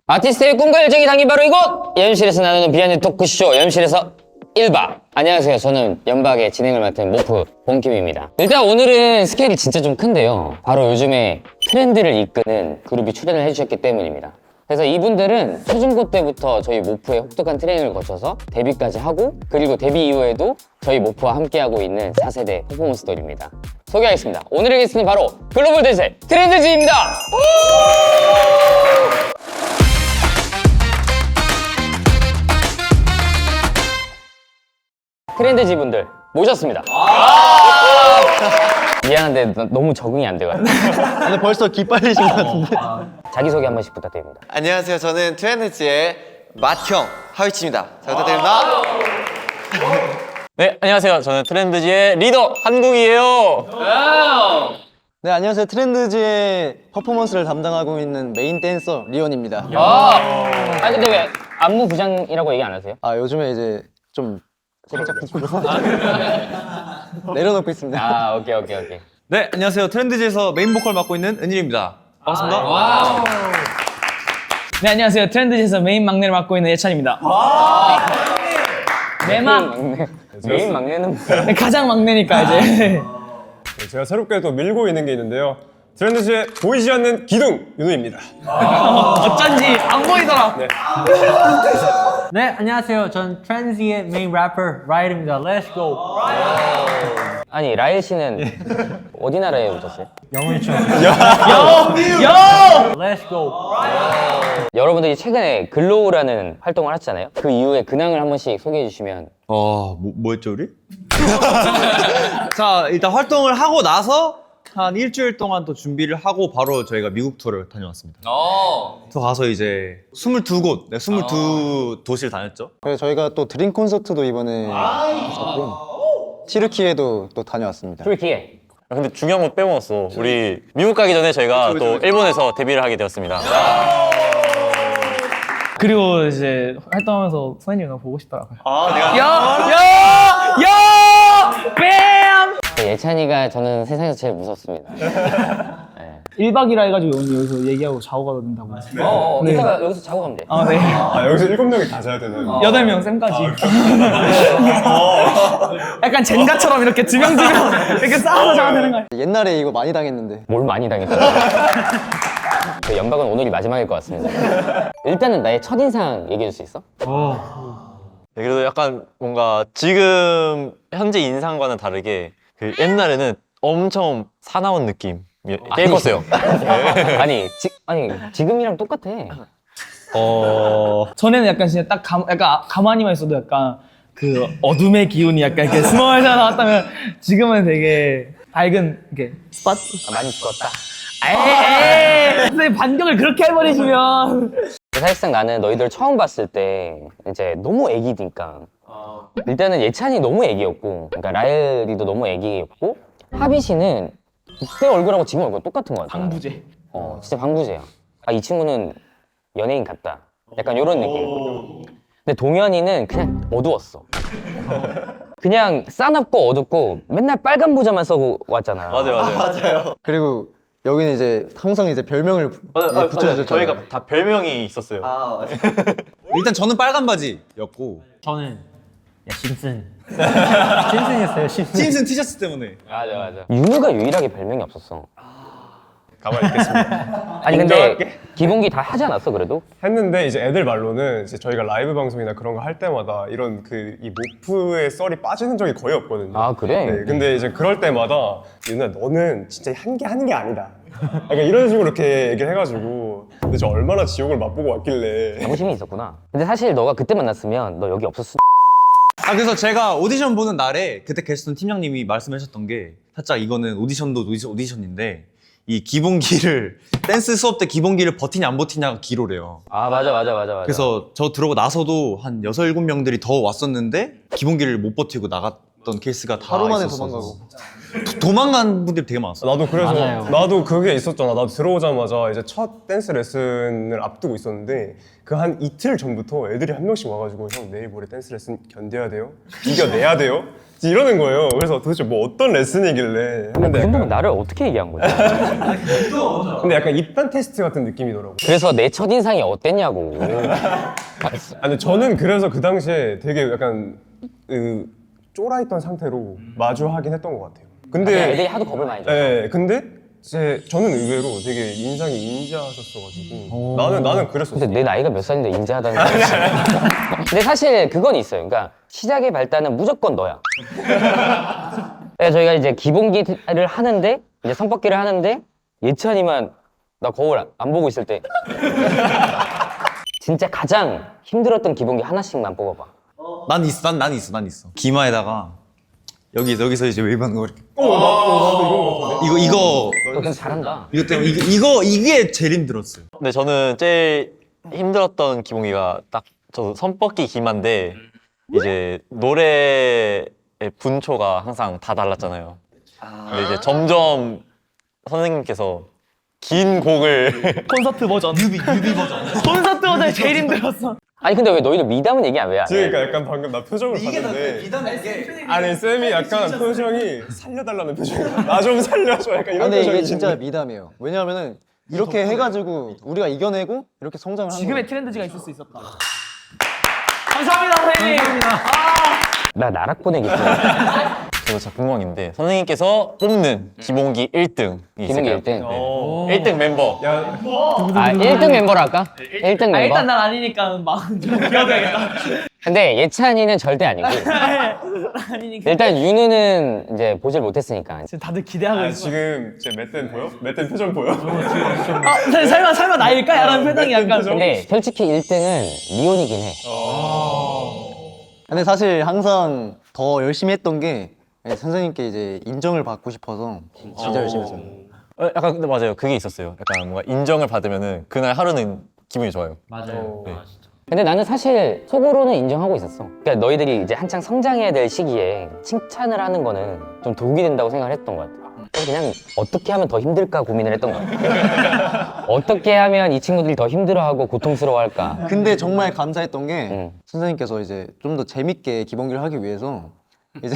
아티스트의 꿈과 열정이 담긴 바로 이곳! 연실에서 나누는 비하인드 토크쇼 연실에서 1박. 안녕하세요. 저는 연박의 진행을 맡은 모프 본킴입니다. 일단 오늘은 스케일이 진짜 좀 큰데요. 바로 요즘에 트렌드를 이끄는 그룹이 출연을 해주셨기 때문입니다. 그래서 이분들은 초중고 때부터 저희 모프의 혹독한 트레이닝을 거쳐서 데뷔까지 하고, 그리고 데뷔 이후에도 저희 모프와 함께하고 있는 4세대 퍼포먼스들입니다. 소개하겠습니다. 오늘의 게스트는 바로 글로벌 대세 트렌드지입니다. 트렌드지 분들 모셨습니다. 미안한데 너무 적응이 안 돼가지고. 근데 벌써 기빨리신 것 같은데. 자기소개 한 번씩 부탁드립니다. 안녕하세요. 저는 트렌드지의 맏형 하위치입니다. 잘 부탁드립니다. 네, 안녕하세요. 저는 트렌드지의 리더 한국이에요. 네, 안녕하세요. 트렌드지의 퍼포먼스를 담당하고 있는 메인 댄서 리온입니다. 아니 근데 왜 안무 부장이라고 얘기 안 하세요? 아, 요즘에 이제 좀 살짝 부끄러워. 내려놓고 있습니다. 아 오케이. 네, 안녕하세요. 트렌드지에서 메인 보컬 맡고 있는 은일입니다. 반갑습니다. 네, 안녕하세요. 트렌드지에서 메인 막내를 맡고 있는 예찬입니다. 메인 막내는 뭐야? 네, 가장 막내니까 이제. 제가 새롭게 또 밀고 있는 게 있는데요. 트렌드지에 보이지 않는 기둥 윤우입니다. 어쩐지 안 보이더라. 네, 안녕하세요. 전 트렌즈의 메인 래퍼 라일입니다. Let's go. 아니 라일 씨는 어디 나라에 오셨어요? 영훈이 춤. Let's go. 여러분들이 최근에 글로우라는 활동을 하셨잖아요. 그 이후에 근황을 한 번씩 소개해 주시면. 뭐였죠, 우리? 자, 일단 활동을 하고 나서 한 일주일 동안 또 준비를 하고 바로 저희가 미국 투어를 다녀왔습니다. 또 가서 이제 22곳, 22도시를 다녔죠. 그래서 저희가 또 드림 콘서트도 이번에 했었고, 티르키예도 또 다녀왔습니다. 트리키에. 근데 중요한 거 빼먹었어. 우리 미국 가기 전에 저희가 또 일본에서 데뷔를 하게 되었습니다. 그리고 이제 활동하면서 선생님 너무 보고 싶더라고요. 뺨! 예찬이가 저는 세상에서 제일 무섭습니다. 1박이라 해가지고 여기서 얘기하고 자고 가도 된다고. 네. 이따가 여기서 자고 가면 돼. 아, 네. 아, 여기서 7명이 다 자야 되는. 8명 쌤까지. 약간 젠가처럼 이렇게 두 명 이렇게 쌓아서 자면 되는 거야. 옛날에 이거 많이 당했는데. 뭘 많이 당했어요? 그 연박은 오늘이 마지막일 것 같습니다. 일단은 나의 첫인상 얘기해 줄 수 있어? 네, 그래도 약간 뭔가 지금 현재 인상과는 다르게 그 옛날에는 엄청 사나운 느낌. 게임 컸어요. 아니 지금이랑 똑같아. 전에는 약간 진짜 딱 약간 가만히만 있어도 약간 그 어둠의 기운이 약간 이렇게 스멀스멀 나왔다면 지금은 되게 밝은 이렇게 스팟? 많이 죽었다. 에이! 선생님 반격을 그렇게 해버리시면 사실상 나는 너희들 처음 봤을 때 이제 너무 애기니까 일단은 예찬이 너무 애기였고, 그러니까 라엘이도 너무 애기였고, 하비 씨는 그때 얼굴하고 지금 얼굴 똑같은 거 같아. 방부제. 진짜 방부제야. 아, 이 친구는 연예인 같다. 약간 이런 느낌. 근데 동현이는 그냥 어두웠어. 그냥 싸납고 어둡고 맨날 빨간 모자만 쓰고 왔잖아. 맞아요. 그리고 여기는 이제 항상 이제 별명을 붙여주셨잖아요. 저희가 다 별명이 있었어요. 일단 저는 빨간 바지였고 저는 심슨. 심슨이었어요, 심슨. 심슨 티셔츠 때문에. 맞아. 윤우가 유일하게 별명이 없었어. 가만히 있겠습니다. 아니 근데 기본기 다 하지 않았어 그래도? 했는데 이제 애들 말로는 이제 저희가 라이브 방송이나 그런 거 할 때마다 이런 이 모프의 썰이 빠지는 적이 거의 없거든요. 아 그래? 네, 근데 이제 그럴 때마다 윤아 너는 진짜 한 게 하는 게 아니다. 약간 이런 식으로 이렇게 얘기를 해가지고 도대체 얼마나 지옥을 맛보고 왔길래. 양심이 있었구나. 근데 사실 너가 그때 만났으면 너 여기 없었어. 그래서 제가 오디션 보는 날에 그때 게스트 팀장님이 말씀하셨던 게 살짝 이거는 오디션도 오디션인데 이 기본기를 댄스 수업 때 기본기를 버티냐 안 버티냐가 기로래요. 아 맞아. 그래서 저 들어오고 나서도 한 6, 7명들이 더 왔었는데 기본기를 못 버티고 들었던 케이스가 다 하루 만에 있었어서. 도망가고. 도망간 분들이 되게 많았어. 나도 그래서 맞아요. 나도 그게 있었잖아. 나도 들어오자마자 이제 첫 댄스 레슨을 앞두고 있었는데 그 한 이틀 전부터 애들이 한 명씩 와가지고 형 내일 모레 댄스 레슨 견뎌야 돼요? 이겨내야 돼요? 이러는 거예요. 그래서 도대체 뭐 어떤 레슨이길래 그 했는데 정도면 약간, 나를 어떻게 얘기한 거지? 근데 약간 입단 테스트 같은 느낌이더라고. 그래서 내 첫인상이 어땠냐고. 아니 저는 그래서 그 당시에 되게 약간 쫄아있던 상태로 마주하긴 했던 것 같아요. 근데 애들이 하도 겁을 많이 줘. 네, 근데 저는 의외로 되게 인상이 인자하셨어가지고 나는 그랬었어. 근데 내 나이가 몇 살인데 인자하다는 거지. 근데 사실 그건 있어요. 그러니까 시작의 발단은 무조건 너야. 그래서 저희가 이제 기본기를 하는데 이제 선뻗기를 하는데 예찬이만 나 거울 안 보고 있을 때 진짜 가장 힘들었던 기본기 하나씩만 뽑아봐. 난 있어. 기마에다가 여기서 이제 웨이브하는 거 이렇게. 이거 너 그냥 잘한다. 이거 때문에 이게 제일 힘들었어요. 근데 저는 제일 힘들었던 기본기가 딱 저 선뻗기 기마인데 이제 노래의 분초가 항상 다 달랐잖아요. 근데 이제 점점 선생님께서 긴 곡을 콘서트 버전. 뮤비 버전. 콘서트 버전이 제일 힘들었어. 아니 근데 왜 너희는 미담은 얘기 왜 안 해? 그러니까 약간 방금 나 표정을 봤는데 아니 쌤이 약간 표정이 살려달라는 표정이야. 나 좀 살려줘 약간 이런 근데 이게 표정이 진짜 미담이에요. 왜냐하면은 이렇게 해가지고 우리가 이겨내고 이렇게 성장을 한 지금의 거예요. 트렌드지가 있을 수 있었다. 감사합니다, 선생님. 나 나락 보내기 있어. 저 진짜 궁금한 게 있는데 선생님께서 뽑는 기본기 1등이 기본기 있을까요? 1등. 네. 1등 멤버. 아 1등 멤버로 할까? 1등 멤버. 일단 난 아니니까 마음 좀 비워둬야겠다. 근데 예찬이는 절대 아니고 아니니까. 일단 윤우는 이제 보질 못했으니까. 지금 다들 기대하고 아, 있어. 지금 제 맷댄 보여? 맷댄 표정 보여? 설마 나일까? 이런 표정이 약간. 근데 솔직히 1등은 리온이긴 해. 근데 사실 항상 더 열심히 했던 게 선생님께 이제 인정을 받고 싶어서 진짜 열심히 했어요. 약간 근데 맞아요. 그게 있었어요. 약간 뭔가 인정을 받으면은 그날 하루는 기분이 좋아요. 맞아요. 네. 근데 나는 사실 속으로는 인정하고 있었어. 그러니까 너희들이 이제 한창 성장해야 될 시기에 칭찬을 하는 거는 좀 도움이 된다고 생각을 했던 것 같아. 그래서 그냥 어떻게 하면 더 힘들까 고민을 했던 것 같아. 어떻게 하면 이 친구들이 더 힘들어하고 고통스러워할까. 근데 정말 감사했던 게 응. 선생님께서 이제 좀 더 재밌게 기본기를 하기 위해서 이제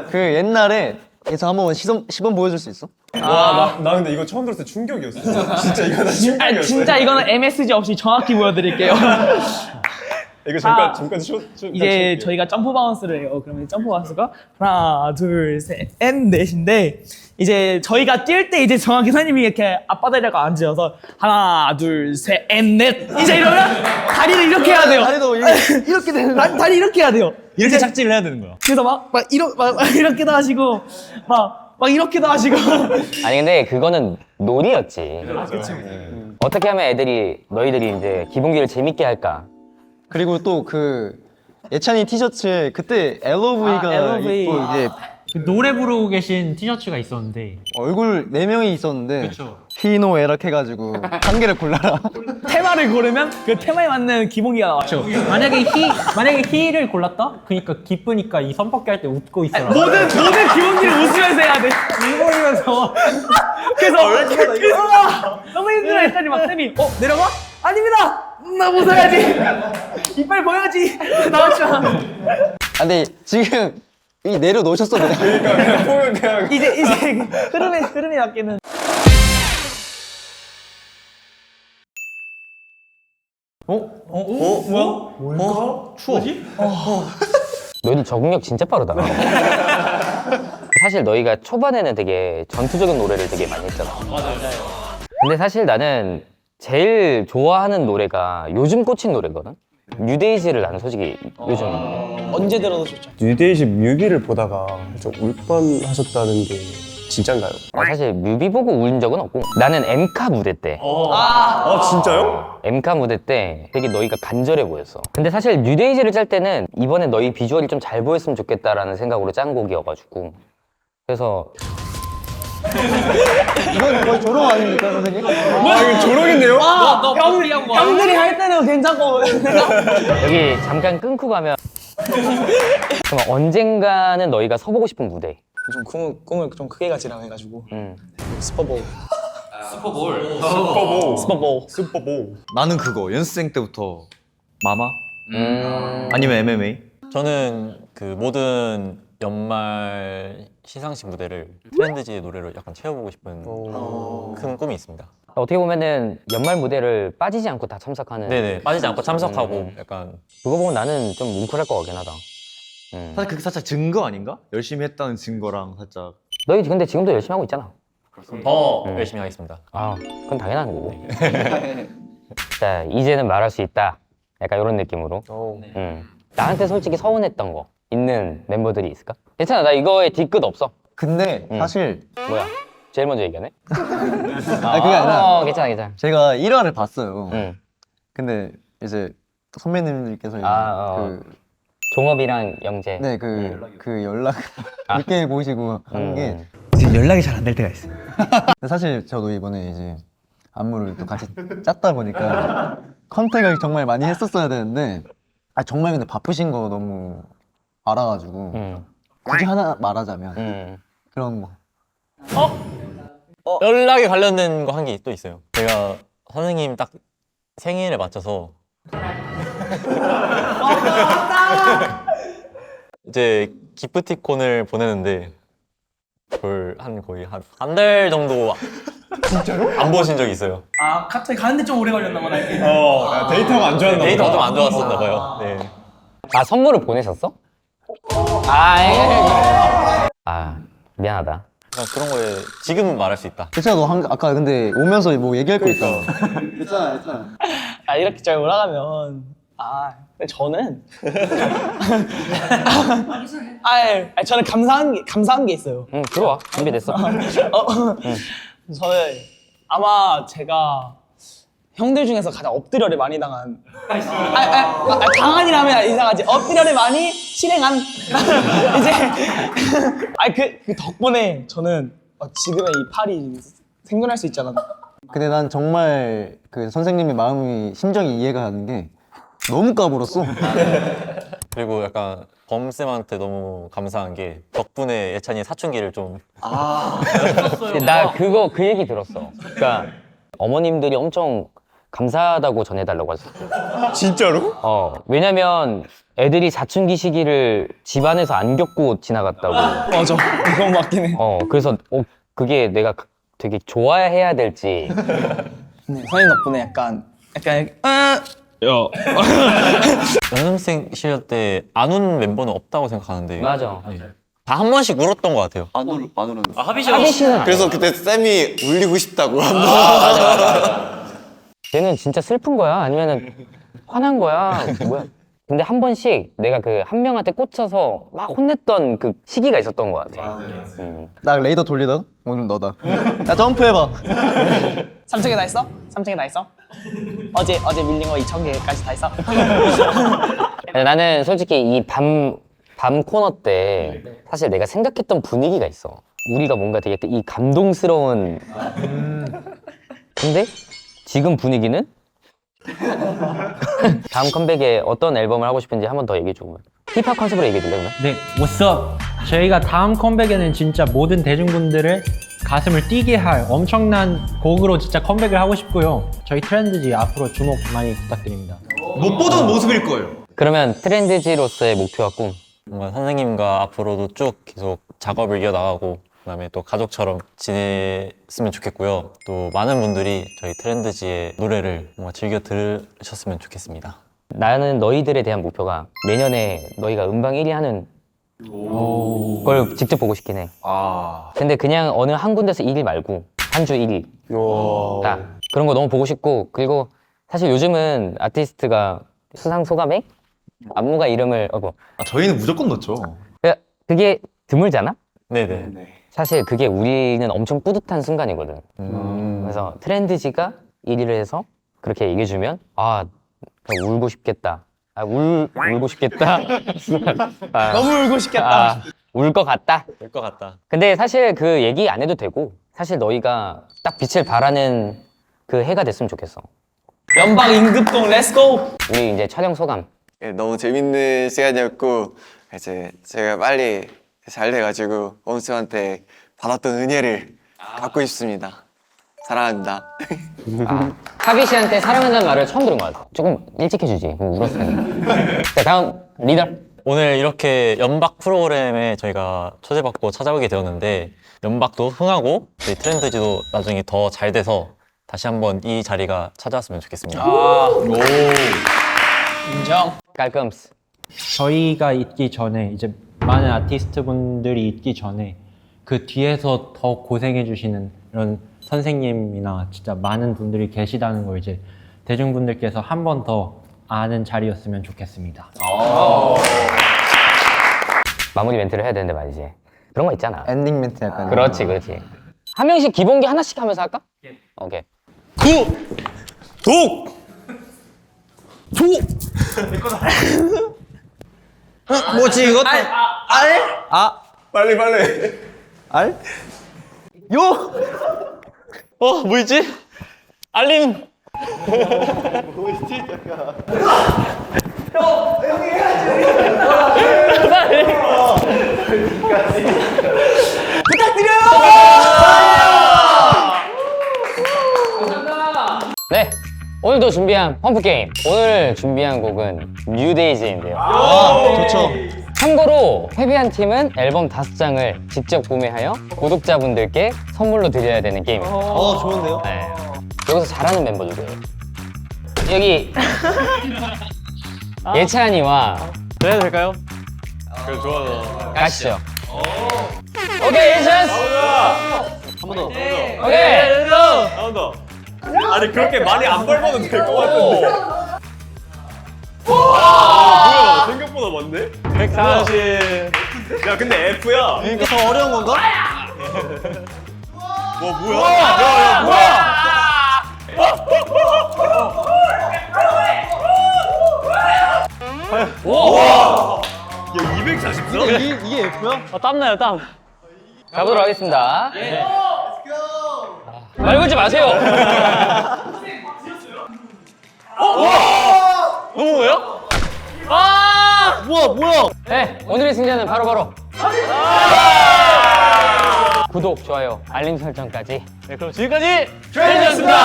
그 옛날에 그래서 한번 시범 보여줄 수 있어? 나 근데 이거 처음 들었을 때 충격이었어. 진짜 이거 나 충격이었어. 진짜 이거는 MSG 없이 정확히 보여드릴게요. 이거 잠깐 이제 저희가 점프 바운스를 해요. 그러면 점프 바운스가 하나, 둘, 셋, 넷인데 이제 저희가 뛸 때 이제 정확히 선생님이 이렇게 앞바다리가 앉으셔서 하나, 둘, 셋, 넷 이제 이러면 다리를 이렇게 해야 돼요. 다리도 이렇게 되는 거야. 다리 이렇게 해야 돼요. 이렇게 착지를 해야 되는 거야. 그래서 막 이렇게도 하시고 막 이렇게도 하시고 아니 근데 그거는 놀이였지. 어떻게 하면 너희들이 이제 기본기를 재밌게 할까. 그리고 또 그 예찬이 티셔츠에 그때 LOV가 LOV. 있고 이제 그 노래 부르고 계신 티셔츠가 있었는데 얼굴 4명이 있었는데 그쵸. 희노애락 해가지고 한 개를 골라라. 테마를 고르면 그 테마에 맞는 기본기가 나와요. 만약에 히를 골랐다? 그러니까 기쁘니까 이 선벗기 할 때 웃고 있어라. 모든 기본기를 웃으면서 해야 돼. 울면서 그래서 너무 힘들어 했더니 막 쌤이 내려가? 아닙니다. 나 웃어야지. 이빨 보여야지. 나왔잖아. 근데 지금 이 내려놓으셨어 그냥. 그냥 보면 그냥 이제 흐름에 맞게는. 너희들 적응력 진짜 빠르다. 사실 너희가 초반에는 되게 전투적인 노래를 되게 많이 했잖아. 맞아요. 근데 사실 나는 제일 좋아하는 노래가 요즘 꽂힌 노래거든. 뉴데이즈를 나는 솔직히 요즘 언제 들어도 좋죠. 뉴데이즈 뮤비를 보다가 좀 울 뻔하셨다는 게 진짠가요? 사실 뮤비 보고 운 적은 없고 나는 엠카 무대 때 아 진짜요? 엠카 무대 때 되게 너희가 간절해 보였어. 근데 사실 뉴데이즈를 짤 때는 이번에 너희 비주얼이 좀 잘 보였으면 좋겠다라는 생각으로 짠 곡이어가지고 그래서 이건 거의 조롱 아닙니까 선생님? 아 이거 조롱인데요? 형들이 할 때는 괜찮고 여기 잠깐 끊고 가면 그럼 언젠가는 너희가 서보고 싶은 무대. 좀 꿈을 좀 크게 가지라 해가지고 슈퍼볼. 나는 그거 연습생 때부터 마마 아니면 MMA. 저는 그 모든 연말 시상식 무대를 트렌드지의 노래로 약간 채워보고 싶은 큰 꿈이 있습니다. 어떻게 보면은 연말 무대를 빠지지 않고 다 참석하는. 네네, 빠지지 않고 참석하고 약간 그거 보면 나는 좀 뭉클할 것 같긴 하다. 사실 그게 살짝 증거 아닌가? 열심히 했다는 증거랑 살짝. 너희 근데 지금도 열심히 하고 있잖아. 더 열심히 하겠습니다. 아, 그건 당연한 거고. 자, 이제는 말할 수 있다. 약간 이런 느낌으로. 나한테 솔직히 서운했던 거 있는 멤버들이 있을까? 괜찮아, 나 이거에 뒤끝 없어. 근데 사실 뭐야? 제일 먼저 얘기하네? 그게 아니라 괜찮아, 괜찮아. 제가 1화를 봤어요. 응. 근데 이제 선배님들께서 이제 종업이랑 영재. 네, 그 연락 늦게 보시고 하는 게 연락이 잘 안 될 때가 있어요. 근데 사실 저도 이번에 이제 안무를 또 같이 짰다 보니까 컨택을 정말 많이 했었어야 되는데 정말 근데 바쁘신 거 너무 알아가지고 굳이 하나 말하자면 그런 거. 연락에 관련된 거 한 게 또 있어요. 제가 선생님 딱 생일에 맞춰서 이제 기프티콘을 보내는데 그걸 거의 한 달 정도 진짜로? 안 보신 적이 있어요. 아 갑자기 가는데 좀 오래 걸렸나 보다. 데이터가 안 좋았나 데이터가 좀 안 좋았었나 봐요. 네. 아, 선물을 보내셨어? 미안하다. 그런 거에 지금은 말할 수 있다. 괜찮아, 너 아까 근데 오면서 뭐 얘기할 거 있다. 이렇게 잘 올라가면 근데 저는 저는 감사한 게 있어요. 응, 들어와. 준비됐어. 저는 아마 제가 형들 중에서 가장 엎드려를 많이 당한 당한이라면 이상하지 엎드려를 많이 실행한 이제 그 덕분에 저는 지금의 이 팔이 생존할 수 있잖아. 근데 난 정말 그 선생님의 심정이 이해가 가는 게 너무 까불었어. 그리고 약간 범쌤한테 너무 감사한 게 덕분에 예찬이 사춘기를 좀 나 그 얘기 들었어. 그러니까 어머님들이 엄청 감사하다고 전해달라고 하셨어. 진짜로? 왜냐면 애들이 사춘기 시기를 집안에서 안 겪고 지나갔다고. 맞아, 그건 맞긴 해. 그래서 그게 내가 되게 좋아해야 될지. 네, 선생님 덕분에 약간 연습생 시절 때 안 운 멤버는 없다고 생각하는데 맞아. 다 한 번씩 울었던 것 같아요. 하빈 씨는 그래서 그때 쌤이 울리고 싶다고 쟤는 진짜 슬픈 거야? 아니면은 화난 거야? 뭐야? 근데 한 번씩 내가 그 한 명한테 꽂혀서 막 혼냈던 그 시기가 있었던 것 같아. 나 레이더 돌리다 오늘 너다. 야 점프해봐. 3층에 다 있어? 3층에 다 있어? 어제 밀린 거 2,000개까지 다 있어? 나는 솔직히 이 밤 코너 때 사실 내가 생각했던 분위기가 있어. 우리가 뭔가 되게 이 감동스러운. 근데 지금 분위기는 다음 컴백에 어떤 앨범을 하고 싶은지 한 번 더 얘기해주고. 힙합 컨셉으로 얘기해줄래 그러면? 네, what's up? 저희가 다음 컴백에는 진짜 모든 대중분들의 가슴을 뛰게 할 엄청난 곡으로 진짜 컴백을 하고 싶고요. 저희 트렌드지 앞으로 주목 많이 부탁드립니다. 못 보던 모습일 거예요. 그러면 트렌드지로서의 목표와 꿈. 뭔가 선생님과 앞으로도 쭉 계속 작업을 이어나가고 그다음에 또 가족처럼 지냈으면 좋겠고요. 또 많은 분들이 저희 트렌드지의 노래를 뭔가 즐겨 들으셨으면 좋겠습니다. 나는 너희들에 대한 목표가 내년에 너희가 음방 1위 하는 걸 직접 보고 싶긴 해. 근데 그냥 어느 한 군데서 1위 말고 한 주 1위 딱 그런 거 너무 보고 싶고, 그리고 사실 요즘은 아티스트가 수상 소감액? 안무가 이름을 저희는 무조건 넣죠. 그게 드물잖아? 네네. 사실 그게 우리는 엄청 뿌듯한 순간이거든. 그래서 트렌드지가 1위를 해서 그렇게 얘기해주면 그냥 울고 싶겠다. 울고 싶겠다. 너무 울고 싶겠다. 울 것 같다. 될 것 같다. 근데 사실 그 얘기 안 해도 되고, 사실 너희가 딱 빛을 발하는 그 해가 됐으면 좋겠어. 연방 임급동 렛츠고! 우리 이제 촬영 소감 예, 너무 재밌는 시간이었고 이제 제가 빨리 잘 돼가지고 원수한테 받았던 은혜를 갚고 싶습니다. 사랑합니다. 하비 씨한테 사랑한다는 말을 처음 들은 것 같아. 조금 일찍 해주지. 울었으니까. 자, 다음 리더. 오늘 이렇게 연박 프로그램에 저희가 초대받고 찾아오게 되었는데 연박도 흥하고 저희 트렌드지도 나중에 더 잘 돼서 다시 한번 이 자리가 찾아왔으면 좋겠습니다. 인정. 깔끔스. 저희가 있기 전에 이제 많은 아티스트 분들이 있기 전에 그 뒤에서 더 고생해 주시는 이런 선생님이나 진짜 많은 분들이 계시다는 걸 이제 대중분들께서 한 번 더 아는 자리였으면 좋겠습니다. 마무리 멘트를 해야 되는데 말이지. 그런 거 있잖아. 엔딩 멘트 약간. 그렇지, 그렇지. 한 명씩 기본기 하나씩 하면서 할까? 오케이. 뭐지 이거? 빨리. 알? 뭐였지? 알림! 네. 오늘도 준비한 펌프 게임. 오늘 준비한 곡은 뉴데이즈인데요. 좋죠. 참고로 패배한 팀은 앨범 5장을 직접 구매하여 구독자분들께 선물로 드려야 되는 게임입니다. 좋은데요? 네. 여기서 잘하는 멤버 누구예요? 여기 예찬이와 그래도 될까요? 그래 좋아. 가시죠. 오케이, 예찬. 한 번 더. 오케이. 한번 더. 아니 그렇게 많이 안 밟아도 될 것 같은데. 뭐야 생각보다 많네? 140. 야 근데 F야. 이거 더 어려운 건가? 뭐야? 야 뭐야? 야 244? 이게 F야? 땀나요, 땀. 가보도록 하겠습니다. 말 걸지 마세요. 너무 뭐예요? 뭐야? 네, 오늘의 승자는 바로 구독, 좋아요, 알림 설정까지. 네, 그럼 지금까지 트렌드였습니다.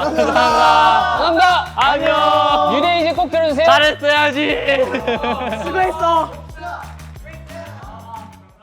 감사합니다. 안녕. 뉴데이즈 꼭 들어주세요. 잘했어야지. 수고했어.